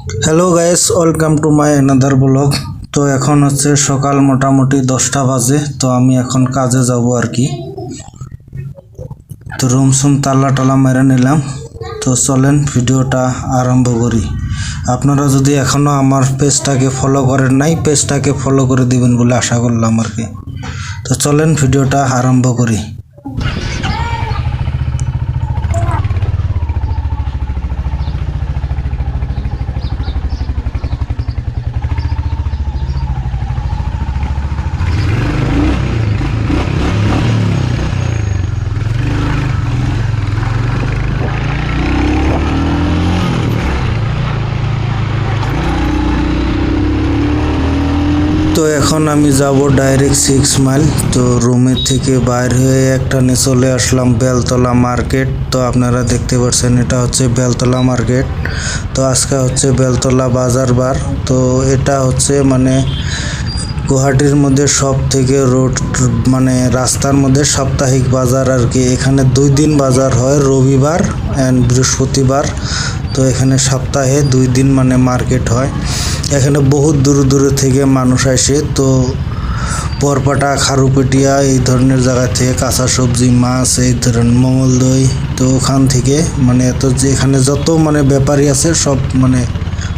Hello guys, welcome to my another blog. তো এখন হচ্ছে সকাল মোটামুটি 10টা বাজে। তো আমি এখন কাজে যাব আর কি। তো রুম সুম তালা টালা মেরে নিলাম। তো চলেন ভিডিওটা আরম্ভ করি। আপনারা যদি এখনও আমার পেজটাকে ফলো করেন নাই, পেজটাকে ফলো করে দিবেন বলে আশা করলাম আর কি। তো চলেন ভিডিওটা আরম্ভ করি। তো এখন আমি যাব ডাইরেক্ট 6 মাইল। তো রুমের থেকে বাইর হয়ে একটা নিয়ে চলে আসলাম বেলতলা মার্কেট। তো আপনারা দেখতে পাচ্ছেন এটা হচ্ছে বেলতলা মার্কেট। তো আজকে হচ্ছে বেলতলা বাজার বার। তো এটা হচ্ছে মানে গুয়াহাটির মধ্যে সব থেকে রোড মানে রাস্তার মধ্যে সাপ্তাহিক বাজার আর কি। এখানে 2 দিন বাজার হয়, রবিবার অ্যান্ড বৃহস্পতিবার। তো এখানে সপ্তাহে 2 দিন মানে মার্কেট হয়। এখানে বহুত দূর দূর থেকে মানুষ আসে। তো বরপাটা, খারুপেটিয়া এই ধরনের জায়গা থেকে কাঁচা সবজি, মাছ, এই ধরনের মঙ্গলদৈ। তো ওখান থেকে মানে এখানে যত মানে ব্যাপারী আছে সব মানে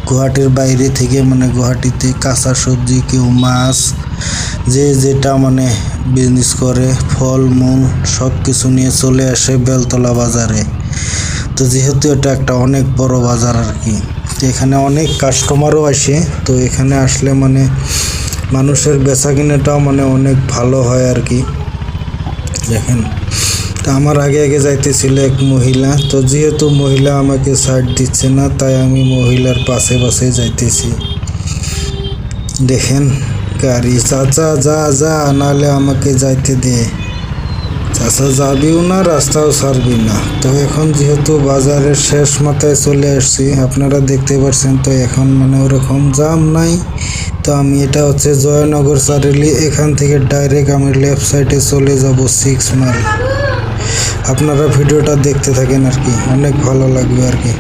গুয়াহাটির বাইরে থেকে মানে গুয়াহাটিতে কাঁচা সবজি, কেউ মাছ, যে যেটা মানে বিজনেস করে, ফল মূল সব কিছু নিয়ে চলে আসে বেলতলা বাজারে। তো যেহেতু এটা একটা অনেক বড় বাজার আর কি, এখানে অনেক কাস্টমারও আসে। তো এখানে আসলে মানে মানুষের বেচা কিনাটাও মানে অনেক ভালো হয় আর কি। দেখেন, তো আমার আগে আগে যাইতেছিল এক মহিলা। তো যেহেতু মহিলা আমাকে সাইড দিচ্ছে না, তাই আমি মহিলার পাশে পাশে যাইতেছি। দেখেন গাড়ি, চাচা যা যা, নাহলে আমাকে যাইতে দে। চাচা যাবিও না, রাস্তাও ছাড়বি না। তো এখন যেহেতু বাজারের শেষ মাথায় চলে আসছি, আপনারা দেখতে পাচ্ছেন। তো এখন মানে ওরকম জাম নাই। তো আমি এটা হচ্ছে জয়নগর চারিলি, এখান থেকে ডাইরেক্ট আমি লেফট সাইডে চলে যাব 6 মাইল। আপনারা ভিডিওটা দেখতে থাকেন আর কি, অনেক ভালো লাগবে আর কি।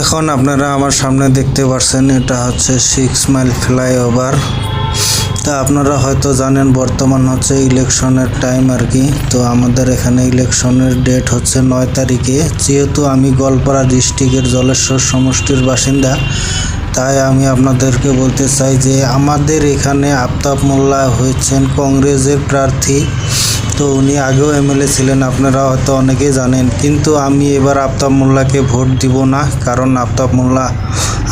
এখন আপনারা আমার সামনে দেখতে পাচ্ছেন এটা হচ্ছে 6 মাইল ফ্লাইওভার। তা আপনারা হয়তো জানেন বর্তমান হচ্ছে ইলেকশনের টাইম আর কি। তো আমাদের এখানে ইলেকশনের ডেট হচ্ছে 9 তারিখে। যেহেতু আমি গোয়ালপাড়া ডিস্ট্রিক্টের জলেশ্বর সমষ্টির বাসিন্দা, তাই আমি আপনাদেরকে বলতে চাই যে আমাদের এখানে আফতাব মোল্লা হয়েছেন কংগ্রেসের প্রার্থী। তো উনি আগেও এমএলএ ছিলেন, আপনারা হয়তো অনেকেই জানেন। কিন্তু আমি এবার আফতাব মোল্লাকে ভোট দিব না, কারণ আফতাব মোল্লা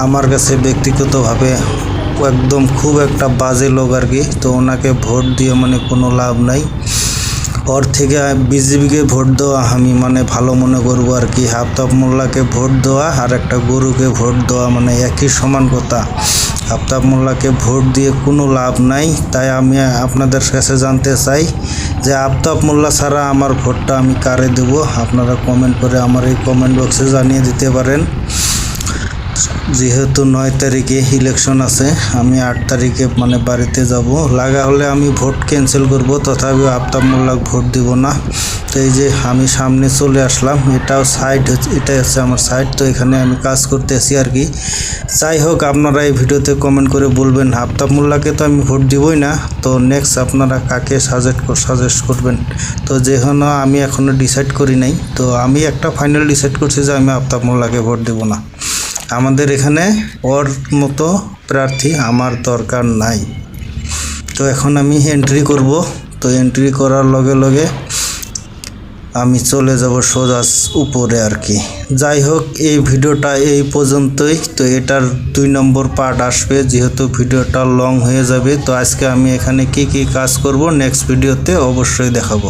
আমার কাছে ব্যক্তিগতভাবে একদম খুব একটা বাজে লোক আর কি। তো ওনাকে ভোট দিয়ে মানে কোনো লাভ নাই। ওর থেকে বিজেপিকে ভোট দেওয়া আমি মানে ভালো মনে করবো আর কি। আফতাব মোল্লাকে ভোট দেওয়া আর একটা গরুকে ভোট দেওয়া মানে একই সমান কথা। আফতাব মোল্লাকে ভোট দিয়ে কোনো লাভ নাই। তাই আমি আপনাদের কাছে জানতে চাই যে আফতাব মোল্লা ছাড়া আমার ভোটটা আমি কারে দেব। আপনারা কমেন্ট করে আমার এই কমেন্ট বক্সে জানিয়ে দিতে পারেন। যেহেতু 9 তারিখে ইলেকশন আছে, আমি 8 তারিখে মানে বাড়িতে যাব। লাগা হলে আমি ভোট ক্যান্সেল করব, তথাপিও আফতাব মোল্লাকে ভোট দিব না। তো এই যে আমি সামনে চলে আসলাম, এটাই হচ্ছে আমার সাইড। তো এখানে আমি কাজ করতেছি আর কি। যাই হোক, আপনারা এই ভিডিওতে কমেন্ট করে বলবেন আফতাব মোল্লাকে তো আমি ভোট দিবই না। তো নেক্সট আপনারা কাকে সাজেস্ট করবেন। তো যেহেতু আমি এখনও ডিসাইড করি নাই, তো আমি একটা ফাইনাল ডিসাইড করছি যে আমি আফতাব মোল্লাকে ভোট দেব না। আমাদের এখানে ওর মতো প্রার্থী আমার দরকার নাই। তো এখন আমি এন্ট্রি করব। তো এন্ট্রি করার লগে লগে আমি চলে যাব সোজা উপরে আর কি। যাই হোক, এই ভিডিওটা এই পর্যন্তই। তো এটার 2 নম্বর পার্ট আসবে, যেহেতু ভিডিওটা লং হয়ে যাবে। তো আজকে আমি এখানে কি কাজ করব নেক্সট ভিডিওতে অবশ্যই দেখাবো।